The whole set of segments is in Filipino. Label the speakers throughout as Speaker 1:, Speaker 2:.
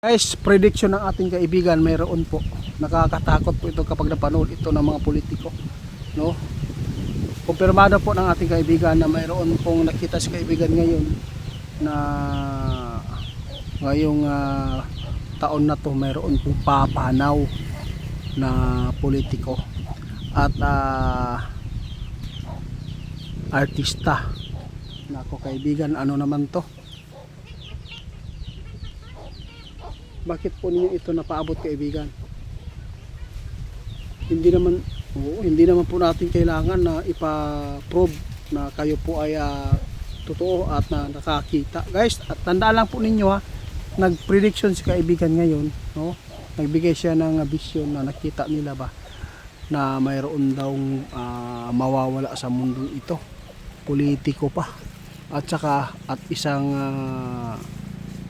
Speaker 1: Guys, prediction ng ating kaibigan, mayroon po. Nakakatakot po ito kapag napanood ito ng mga politiko, no? Kumpirmado po ng ating kaibigan na mayroon pong nakita si kaibigan ngayon na ngayong taon na to mayroon pong papanaw na politiko at artista. Nako kaibigan, ano naman to? Bakit po ninyo ito napaabot kaibigan? Hindi naman po natin kailangan na ipa-prove na kayo po ay totoo at na nakakita. Guys, at tandaan lang po ninyo nag-prediction si kaibigan ngayon, no? Nagbigay siya ng vision na nakita nila ba na mayroon daw mawawala sa mundo ito. Politiko pa. At saka at isang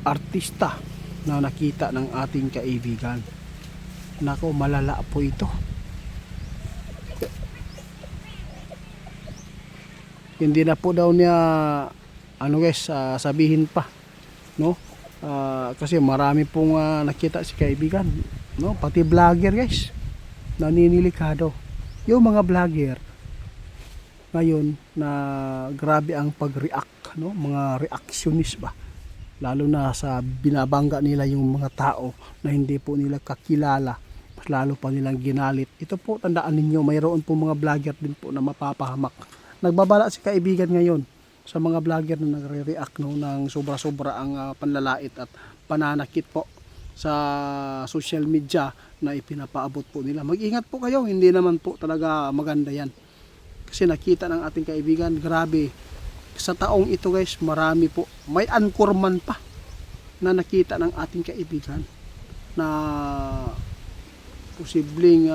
Speaker 1: artista na nakita ng ating kaibigan. Nako, malala po ito. Hindi na po daw niya sabihin pa, no? Kasi marami pong nakita si kaibigan, no? Pati vlogger guys, naninilikado. Yung mga vlogger ngayon na grabe ang pag-react, no? Mga reactionist ba? Lalo na sa binabangga nila yung mga tao na hindi po nila kakilala, mas lalo pa nilang ginalit. Ito po, tandaan ninyo, mayroon po mga vlogger din po na mapapahamak. Nagbabala si kaibigan ngayon sa mga vlogger na nagre-react, no, ng sobra-sobra ang panlalait at pananakit po sa social media na ipinapaabot po nila. Mag-ingat po kayo, hindi naman po talaga maganda yan. Kasi nakita ng ating kaibigan, grabe. Sa taong ito guys, marami po, may anchorman pa na nakita ng ating kaibigan na posibleng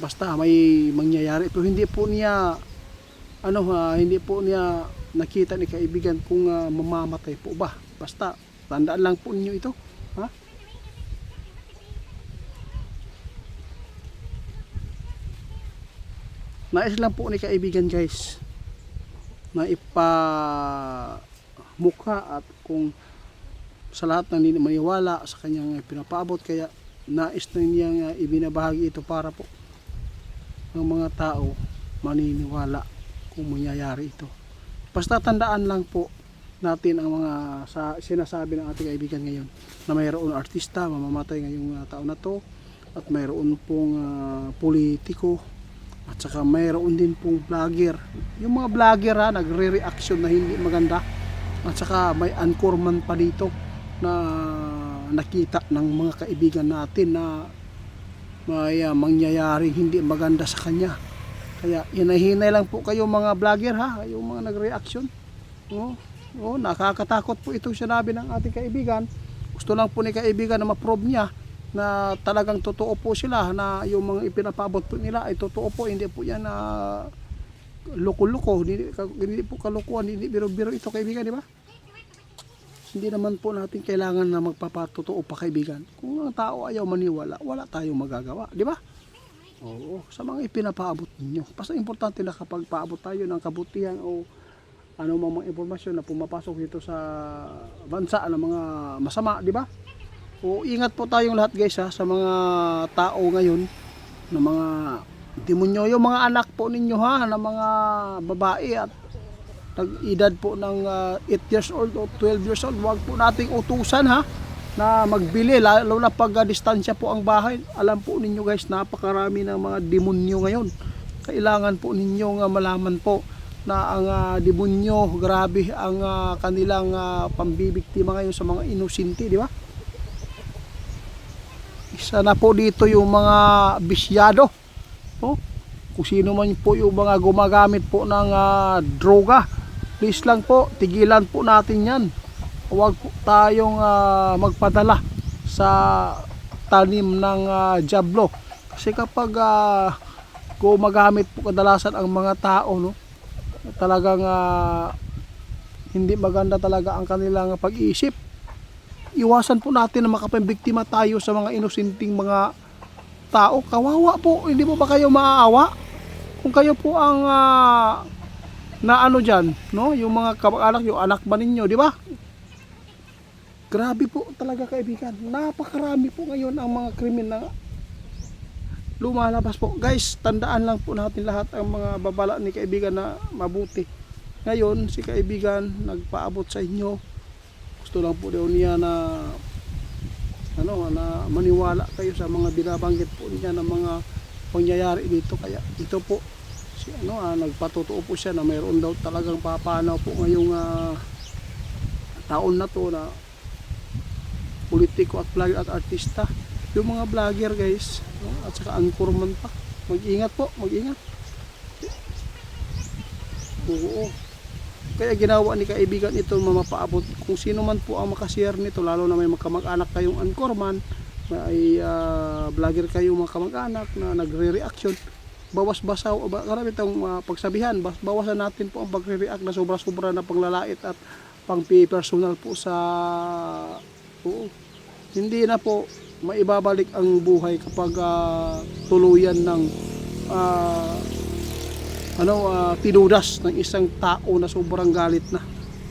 Speaker 1: basta may mangyayari ito. Hindi po niya nakita ni kaibigan kung mamamatay po ba. Basta tandaan lang po niyo ito, ha? Nais lang po ni kaibigan guys na ipamukha at kung sa lahat ng maniwala sa kanyang pinapaabot, kaya nais na niyang ibinabahagi ito para po ng mga tao maniniwala kung mangyayari ito. Basta tandaan lang po natin ang mga sinasabi ng ating kaibigan ngayon na mayroon artista mamamatay ngayong taon na to at mayroon pong politiko at saka mayroon din pong vlogger. Yung mga vlogger nagre-reaction na hindi maganda. At saka may anchorman pa dito na nakita ng mga kaibigan natin na may mangyayaring hindi maganda sa kanya. Kaya hinahinay lang po kayo mga vlogger yung mga nagre-reaction. Nakakatakot po itong sinabi ng ating kaibigan. Gusto lang po ni kaibigan na ma-prove niya na talagang totoo po sila, na yung mga ipinapaabot po nila ay totoo po, hindi po yan loko-loko, hindi po kalokohan, hindi biro-biro ito kaibigan, di ba? Hindi naman po natin kailangan na magpapatotoo pa kaibigan. Kung ang tao ayaw maniwala, wala tayong magagawa, di ba? Oo, sa mga ipinapaabot ninyo. Basta importante na kapag paabot tayo ng kabutihan o ano mga impormasyon na pumapasok dito sa bansa ng mga masama, di ba? O ingat po tayong lahat guys sa mga tao ngayon na mga demonyo, yung mga anak po ninyo na mga babae at nag-edad po ng 8 years old o 12 years old, huwag po nating utusan na magbili, lalo na pag distansya po ang bahay. Alam po ninyo guys, napakarami ng mga demonyo ngayon. Kailangan po ninyong malaman po na ang demonyo, grabe ang kanilang pambibiktima ngayon sa mga inosente, di ba? Isa na po dito yung mga bisyado, kung sino man po yung mga gumagamit po ng droga, please lang po, tigilan po natin yan. Huwag po tayong magpadala sa tanim ng diablo, kasi kapag gumagamit po kadalasan ang mga tao, talagang hindi maganda talaga ang kanilang pag-iisip. Iwasan po natin na makapambiktima tayo sa mga inosenting mga tao. Kawawa po, hindi po ba kayo maaawa? Kung kayo po ang dyan, no? Yung mga kamag-anak, yung anak ba ninyo, di ba? Grabe po talaga kaibigan. Napakarami po ngayon ang mga krimen na lumalabas po. Guys, tandaan lang po natin lahat ang mga babala ni kaibigan na mabuti. Ngayon, si kaibigan nagpaabot sa inyo. Gusto lang po daw niya na na maniwala kayo sa mga binabanggit po niya ng mga pangyayari dito. Kaya ito po si nagpatotoo po siya na mayroon daw talagang papanaw po ngayong taon na to na politiko at vlogger at artista. Yung mga vlogger guys, at saka anchorman pa. Mag-ingat po, mag-ingat. Oo. Kaya ginawa ni kaibigan ito mapaabot. Kung sino man po ang makashare nito, lalo na may magkamag-anak kayong anchorman, may vlogger kayong mga kamag-anak na nagre-reaction, bawas-basaw, karami itong pagsabihan, bawasan natin po ang pagre-react na sobra-sobra na panglalait at pang-personal po sa hindi na po maibabalik ang buhay kapag tuluyan ng tinudas ng isang tao na sobrang galit na.